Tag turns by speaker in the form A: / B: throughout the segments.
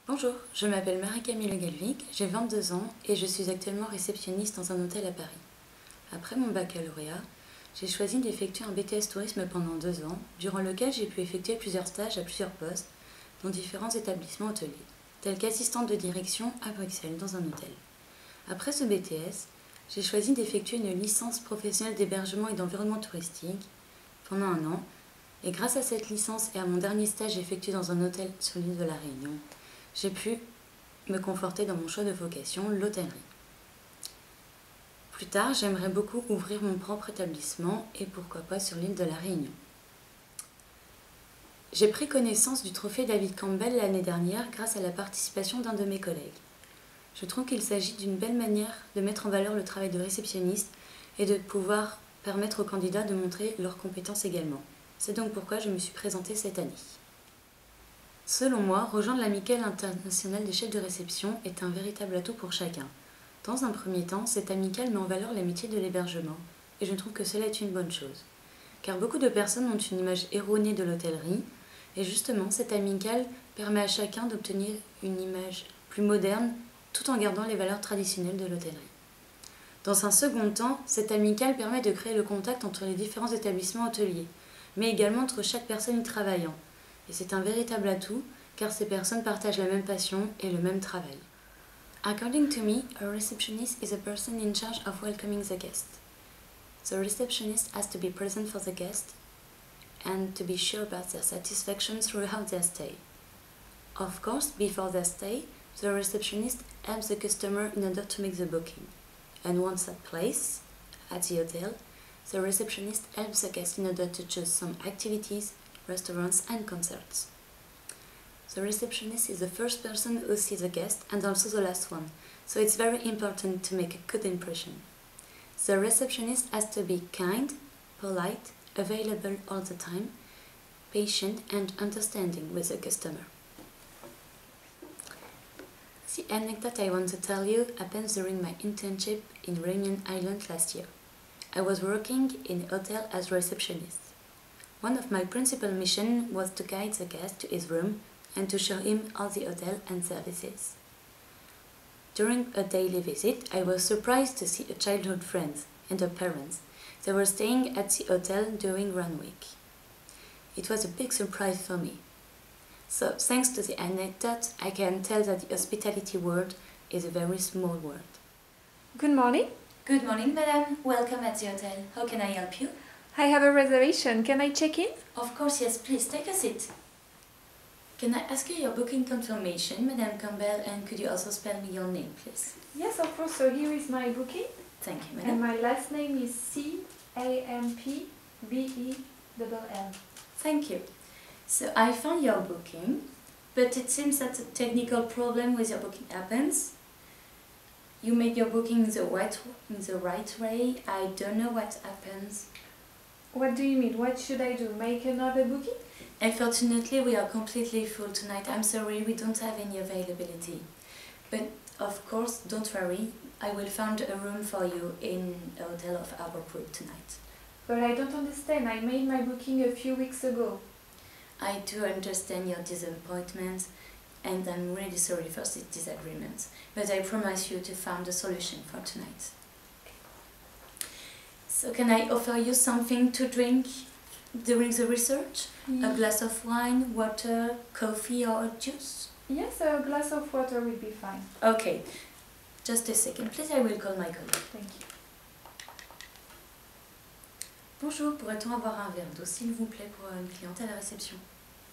A: Bonjour, je m'appelle Marie-Camille Le Galvic, j'ai 22 ans et je suis actuellement réceptionniste dans un hôtel à Paris. Après mon baccalauréat, j'ai choisi d'effectuer un BTS tourisme pendant 2 ans, durant lequel j'ai pu effectuer plusieurs stages à plusieurs postes dans différents établissements hôteliers, tels qu'assistante de direction à Bruxelles dans un hôtel. Après ce BTS, j'ai choisi d'effectuer une licence professionnelle d'hébergement et d'environnement touristique pendant 1 an, et grâce à cette licence et à mon dernier stage effectué dans un hôtel sur l'île de la Réunion, j'ai pu me conforter dans mon choix de vocation, l'hôtellerie. Plus tard, j'aimerais beaucoup ouvrir mon propre établissement et pourquoi pas sur l'île de la Réunion. J'ai pris connaissance du trophée David Campbell l'année dernière grâce à la participation d'un de mes collègues. Je trouve qu'il s'agit d'une belle manière de mettre en valeur le travail de réceptionniste et de pouvoir permettre aux candidats de montrer leurs compétences également. C'est donc pourquoi je me suis présentée cette année. Selon moi, rejoindre l'amicale internationale des chefs de réception est un véritable atout pour chacun. Dans un premier temps, cette amicale met en valeur l'amitié de l'hébergement, et je trouve que cela est une bonne chose. Car beaucoup de personnes ont une image erronée de l'hôtellerie, et justement, cette amicale permet à chacun d'obtenir une image plus moderne, tout en gardant les valeurs traditionnelles de l'hôtellerie. Dans un second temps, cette amicale permet de créer le contact entre les différents établissements hôteliers, mais également entre chaque personne y travaillant. Et c'est un véritable atout, car ces personnes partagent la même passion et le même travail. According to me, a receptionist is a person in charge of welcoming the guest. The receptionist has to be present for the guest and to be sure about their satisfaction throughout their stay. Of course, before their stay, the receptionist helps the customer in order to make the booking. And once at place, at the hotel, the receptionist helps the guest in order to choose some activities, restaurants and concerts. The receptionist is the first person who sees the guest and also the last one, so it's very important to make a good impression. The receptionist has to be kind, polite, available all the time, patient and understanding with the customer. The anecdote I want to tell you happened during my internship in Réunion Island last year. I was working in a hotel as receptionist. One of my principal missions was to guide the guest to his room and to show him all the hotel and services. During a daily visit, I was surprised to see a childhood friend and her parents. They were staying at the hotel during Run Week. It was a big surprise for me. So, thanks to the anecdote, I can tell that the hospitality world is a very small world.
B: Good morning.
A: Good morning, madam. Welcome at the hotel. How can I help you?
B: I have a reservation. Can I check in?
A: Of course, yes. Please, take a seat. Can I ask you your booking confirmation, Madame Campbell, and could you also spell me your name, please?
B: Yes, of course. So here is my booking.
A: Thank you,
B: And
A: madam.
B: my last name is C-A-M-P-B-E-L-L.
A: Thank you. So I found your booking, but it seems that a technical problem with your booking happens. You made your booking the right way. I don't know what happens.
B: What do you mean? What should I do? Make another booking?
A: Unfortunately, we are completely full tonight. I'm sorry, we don't have any availability. But of course, don't worry. I will find a room for you in a hotel of our group tonight.
B: But I don't understand. I made my booking a few weeks ago.
A: I do understand your disappointment, and I'm really sorry for this disagreement. But I promise you to find a solution for tonight. So can I offer you something to drink during the research? A glass of wine, water, coffee or juice?
B: Yes, a glass of water will be fine.
A: Okay, just a second, please. I will call my colleague.
B: Thank you.
A: Bonjour, pourrait-on avoir un verre d'eau, s'il vous plaît, pour une cliente à la réception?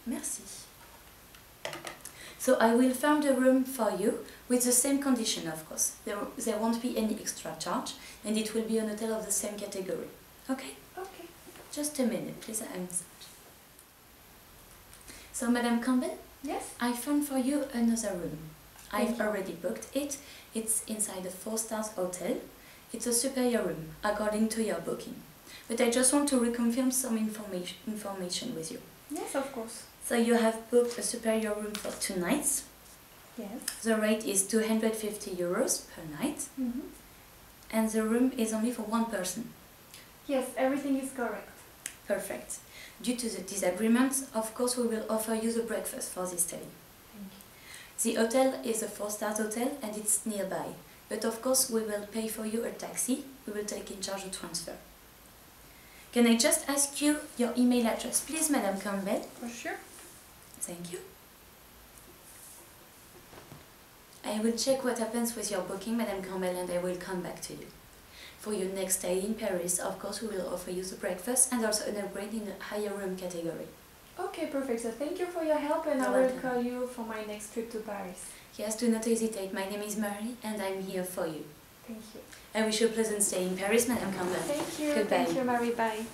A: Merci. So I will find a room for you with the same condition, of course. There won't be any extra charge, and it will be an hotel of the same category. Okay?
B: Okay.
A: Just a minute, please. So, Madame Campbell,
B: Yes?
A: I found for you another room. I've already booked it. It's inside a 4-star hotel. It's a superior room, according to your booking. But I just want to reconfirm some information with you.
B: Yes, of course.
A: So you have booked a superior room for 2 nights.
B: Yes.
A: The rate is 250 euros per night.
B: Mm-hmm.
A: And the room is only for 1 person.
B: Yes, everything is correct.
A: Perfect. Due to the disagreement, of course, we will offer you the breakfast for this stay.
B: Thank
A: The hotel is a 4-star hotel and it's nearby. But of course we will pay for you a taxi. We will take in charge of transfer. Can I just ask you your email address, please, Madame Campbell?
B: For sure.
A: Thank you. I will check what happens with your booking, Madame Campbell, and I will come back to you. For your next stay in Paris, of course, we will offer you the breakfast and also an upgrade in a higher room category.
B: Okay, perfect. So thank you for your help, and I will call you for my next trip to Paris.
A: Yes, do not hesitate. My name is Marie, and I'm here for you.
B: Thank you.
A: I wish you a pleasant stay in Paris, Madame Campbell.
B: Thank you.
A: Goodbye.
B: Thank you, Marie. Bye.